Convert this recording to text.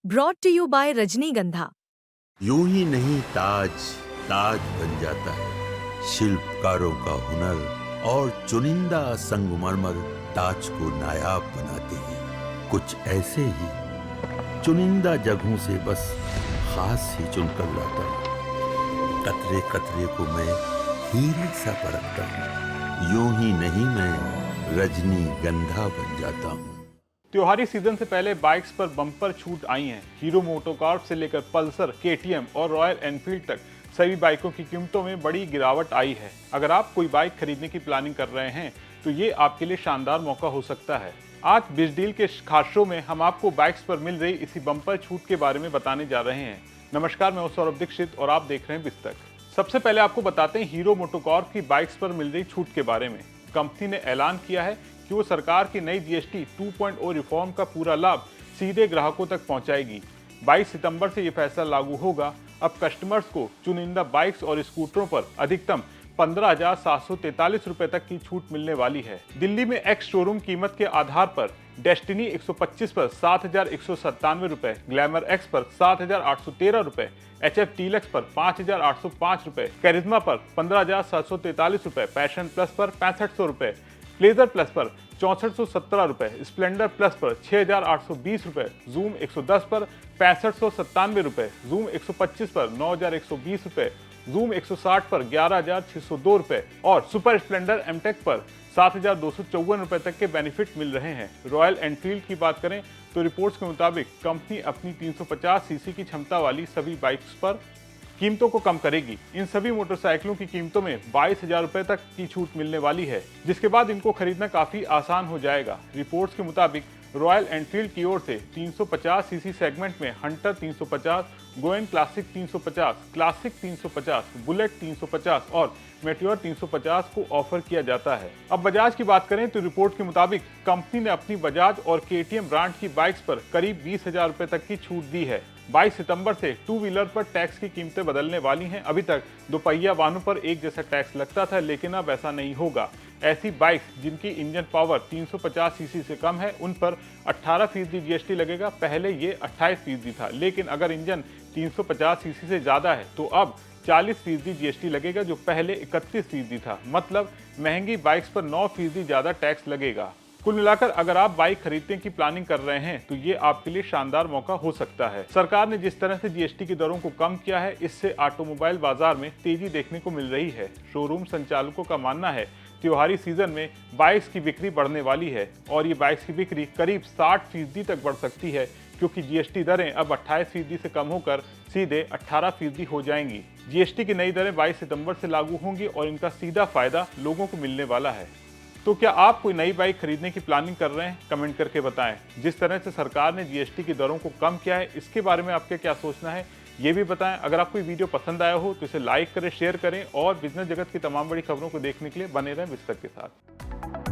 Brought to you bye रजनीगंधा। यूं ही नहीं ताज ताज बन जाता है। शिल्पकारों का हुनर और चुनिंदा संगमरमर ताज को नायाब बनाते हैं। कुछ ऐसे ही चुनिंदा जगहों से बस खास ही चुनकर लाता हूँ। कतरे कतरे को मैं हीरे सा परखता हूँ। यूं ही नहीं मैं रजनीगंधा बन जाता हूँ। त्योहारी सीजन से पहले बाइक्स पर बम्पर छूट आई हैं। हीरो मोटोकॉर्प से लेकर पल्सर, केटीएम और रॉयल एनफील्ड तक सभी बाइकों की कीमतों में बड़ी गिरावट आई है। अगर आप कोई बाइक खरीदने की प्लानिंग कर रहे हैं तो ये आपके लिए शानदार मौका हो सकता है। आज बिग डील के खास शो में हम आपको बाइक्स पर मिल रही इसी बम्पर छूट के बारे में बताने जा रहे हैं। नमस्कार, मैं हूं सौरभ दीक्षित और आप देख रहे हैं बिस्तक। सबसे पहले आपको बताते हैं हीरो मोटोकॉर्प की बाइक्स पर मिल रही छूट के बारे में। कंपनी ने ऐलान किया है कि वो सरकार की नई जीएसटी 2.0 रिफॉर्म का पूरा लाभ सीधे ग्राहकों तक पहुंचाएगी। 22 सितंबर से ये फैसला लागू होगा। अब कस्टमर्स को चुनिंदा बाइक्स और स्कूटरों पर अधिकतम 15,743 रुपए तक की छूट मिलने वाली है। दिल्ली में एक्स शोरूम कीमत के आधार पर डेस्टिनी 125 पर 7,197 रुपए, ग्लैमर एक्स पर 7,813 रुपए, HF डीलक्स पर 5,805 रुपए, कैरिज्मा पर 15,743 रुपए, पैशन प्लस पर 6500 रुपए, प्लेजर प्लस पर 6417 रुपए, स्प्लेंडर प्लस पर 6,820 रुपए, जूम 110 पर 6597 रुपए, जूम 125 पर 9,120 रुपए, जूम 160 पर 11,602 रुपए और सुपर स्प्लेंडर एमटेक पर 7,254 रुपए तक के बेनिफिट मिल रहे हैं। रॉयल एनफील्ड की बात करें तो रिपोर्ट्स के मुताबिक कंपनी अपनी 350 सीसी की क्षमता वाली सभी बाइक्स पर कीमतों को कम करेगी। इन सभी मोटरसाइकिलों की कीमतों में 22,000 रुपए तक की छूट मिलने वाली है, जिसके बाद इनको खरीदना काफी आसान हो जाएगा। रिपोर्ट्स के मुताबिक रॉयल एनफील्ड की ओर से 350 सीसी सेगमेंट में हंटर 350, गोएन क्लासिक 350, क्लासिक 350, बुलेट 350 और मेटियोर 350 को ऑफर किया जाता है। अब बजाज की बात करें तो रिपोर्ट के मुताबिक कंपनी ने अपनी बजाज और केटीएम ब्रांड की बाइक्स पर करीब 20,000 रुपए तक की छूट दी है। 22 सितंबर से टू व्हीलर पर टैक्स की कीमतें बदलने वाली हैं। अभी तक दोपहिया वाहनों पर एक जैसा टैक्स लगता था, लेकिन अब ऐसा नहीं होगा। ऐसी बाइक्स जिनकी इंजन पावर 350 सीसी से कम है उन पर 18% जीएसटी लगेगा। पहले ये 28% था, लेकिन अगर इंजन 350 सीसी से ज्यादा है तो अब 40% जीएसटी लगेगा, जो पहले 31% था। मतलब महंगी बाइक्स पर 9% ज्यादा टैक्स लगेगा। कुल मिलाकर अगर आप बाइक खरीदने की प्लानिंग कर रहे हैं तो ये आपके लिए शानदार मौका हो सकता है। सरकार ने जिस तरह से जीएसटी की दरों को कम किया है, इससे ऑटोमोबाइल बाजार में तेजी देखने को मिल रही है। शोरूम संचालकों का मानना है त्योहारी सीजन में बाइक्स की बिक्री बढ़ने वाली है और ये बाइक्स की बिक्री करीब 60% तक बढ़ सकती है, क्योंकि जीएसटी दरें अब 28% से कम होकर सीधे 18% हो जाएंगी। जीएसटी की नई दरें 22 सितंबर से लागू होंगी और इनका सीधा फायदा लोगों को मिलने वाला है। तो क्या आप कोई नई बाइक खरीदने की प्लानिंग कर रहे हैं? कमेंट करके बताएं। जिस तरह से सरकार ने जीएसटी की दरों को कम किया है, इसके बारे में आपका क्या सोचना है ये भी बताएं। अगर आपको ये वीडियो पसंद आया हो तो इसे लाइक करें, शेयर करें और बिजनेस जगत की तमाम बड़ी खबरों को देखने के लिए बने रहें बिस्तक के साथ।